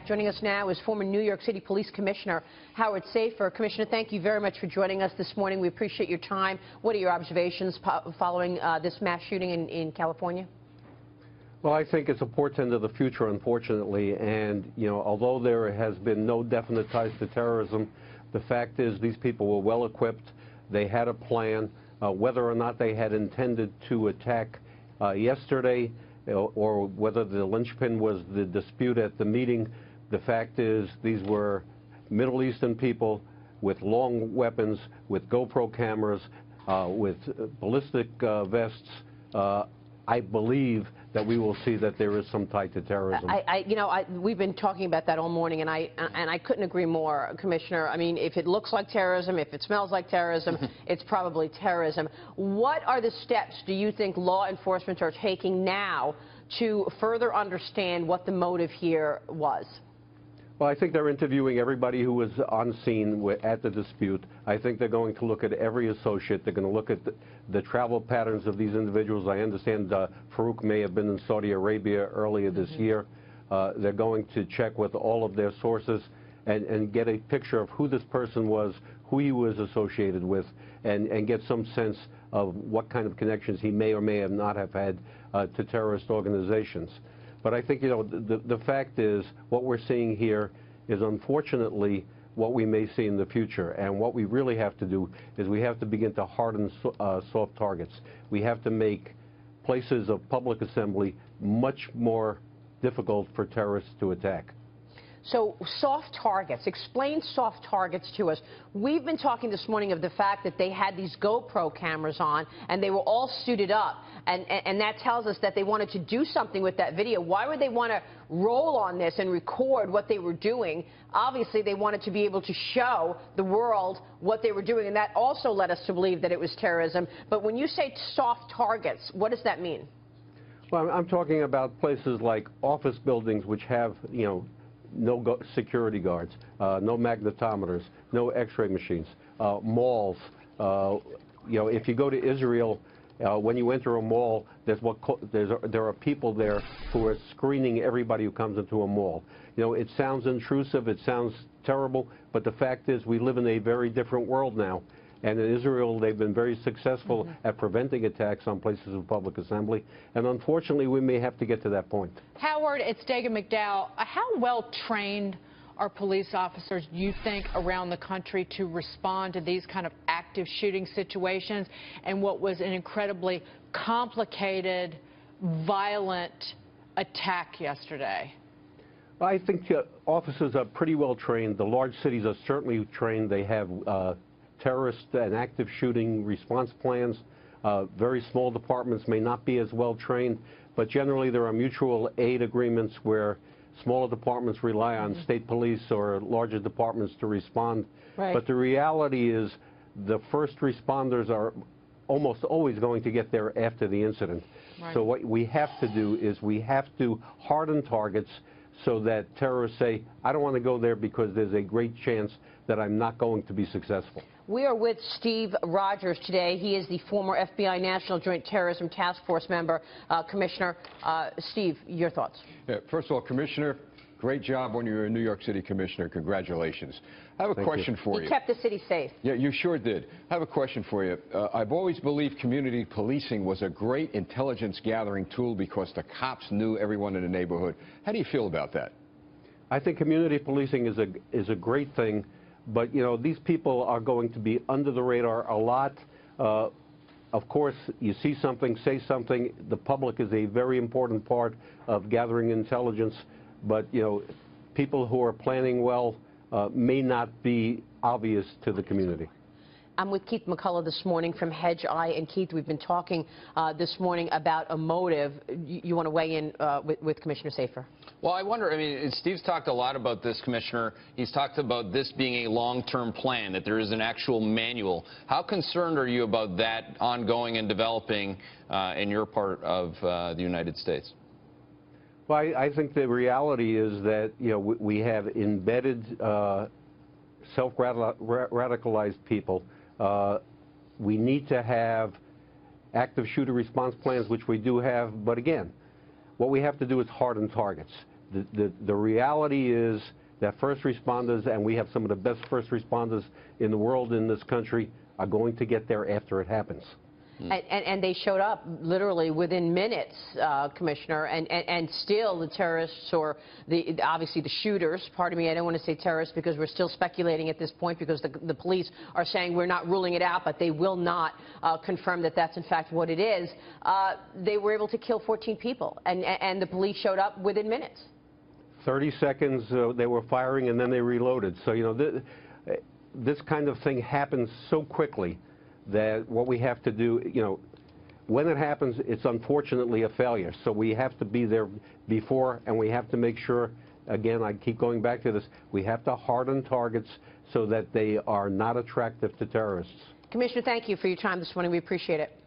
Joining us now is former New York City Police Commissioner Howard Safir. Commissioner, thank you very much for joining us this morning. We appreciate your time. What are your observations following this mass shooting in California? Well, I think it's a portent of the future, unfortunately. And, although there has been no definite ties to terrorism, the fact is these people were well equipped. They had a plan. Whether or not they had intended to attack yesterday, or whether the linchpin was the dispute at the meeting, the fact is these were Middle Eastern people with long weapons, with GoPro cameras, with ballistic vests. I believe that we will see that there is some tie to terrorism. We've been talking about that all morning, and I couldn't agree more, Commissioner. I mean, if it looks like terrorism, if it smells like terrorism, it's probably terrorism. What are the steps do you think law enforcement are taking now to further understand what the motive here was? Well, I think they're interviewing everybody who was on scene at the dispute. I think they're going to look at every associate. They're going to look at the travel patterns of these individuals. I understand Farouk may have been in Saudi Arabia earlier this year. They're going to check with all of their sources and get a picture of who this person was, who he was associated with, and get some sense of what kind of connections he may or may have not have had to terrorist organizations. But I think, the fact is what we're seeing here is unfortunately what we may see in the future. And what we really have to do is we have to begin to harden soft targets. We have to make places of public assembly much more difficult for terrorists to attack. So soft targets, explain soft targets to us. We've been talking this morning of the fact that they had these GoPro cameras on and they were all suited up, and that tells us that they wanted to do something with that video. Why would they want to roll on this and record what they were doing? Obviously they wanted to be able to show the world what they were doing, and that also led us to believe that it was terrorism. But when you say soft targets, what does that mean? Well, I'm talking about places like office buildings which have, no security guards, no magnetometers, no x-ray machines, malls. If you go to Israel, when you enter a mall, there are people there who are screening everybody who comes into a mall. It sounds intrusive, it sounds terrible, but the fact is we live in a very different world now. And in Israel, they've been very successful at preventing attacks on places of public assembly. And unfortunately, we may have to get to that point. Howard, it's Dagen Mcdowell. How well trained are police officers, do you think, around the country to respond to these kind of active shooting situations and what was an incredibly complicated, violent attack yesterday? I think officers are pretty well trained. The large cities are certainly trained. They have terrorist and active shooting response plans. Very small departments may not be as well trained, but generally there are mutual aid agreements where smaller departments rely on state police or larger departments to respond. Right. But the reality is the first responders are almost always going to get there after the incident. Right. So what we have to do is we have to harden targets so that terrorists say, I don't want to go there because there's a great chance that I'm not going to be successful. We are with Steve Rogers today. He is the former FBI National Joint Terrorism Task Force member. Commissioner, Steve, your thoughts? Yeah, first of all, Commissioner, great job when you were a New York City Commissioner. Congratulations. I have a question for you. He kept the city safe. Yeah, you sure did. I have a question for you. I've always believed community policing was a great intelligence gathering tool because the cops knew everyone in the neighborhood. How do you feel about that? I think community policing is a great thing. But, these people are going to be under the radar a lot. Of course, you see something, say something. The public is a very important part of gathering intelligence. But, people who are planning well may not be obvious to the community. I'm with Keith McCullough this morning from Hedge Eye. And Keith, we've been talking this morning about a motive. You want to weigh in with Commissioner Safir? Well, I wonder, Steve's talked a lot about this, Commissioner. He's talked about this being a long-term plan, that there is an actual manual. How concerned are you about that ongoing and developing in your part of the United States? Well, I think the reality is that, we have embedded self-radicalized people. We need to have active shooter response plans, which we do have. But again, what we have to do is harden targets. The reality is that first responders, and we have some of the best first responders in the world in this country, are going to get there after it happens. And they showed up literally within minutes, Commissioner, and still the terrorists, or obviously the shooters, pardon me, I don't want to say terrorists because we're still speculating at this point, because the police are saying we're not ruling it out, but they will not confirm that that's in fact what it is. They were able to kill 14 people, and the police showed up within minutes. 30 seconds they were firing, and then they reloaded. So, you know, this kind of thing happens so quickly that what we have to do, you know, when it happens, it's unfortunately a failure. So we have to be there before, and we have to make sure, again, I keep going back to this, we have to harden targets so that they are not attractive to terrorists. Commissioner, thank you for your time this morning. We appreciate it.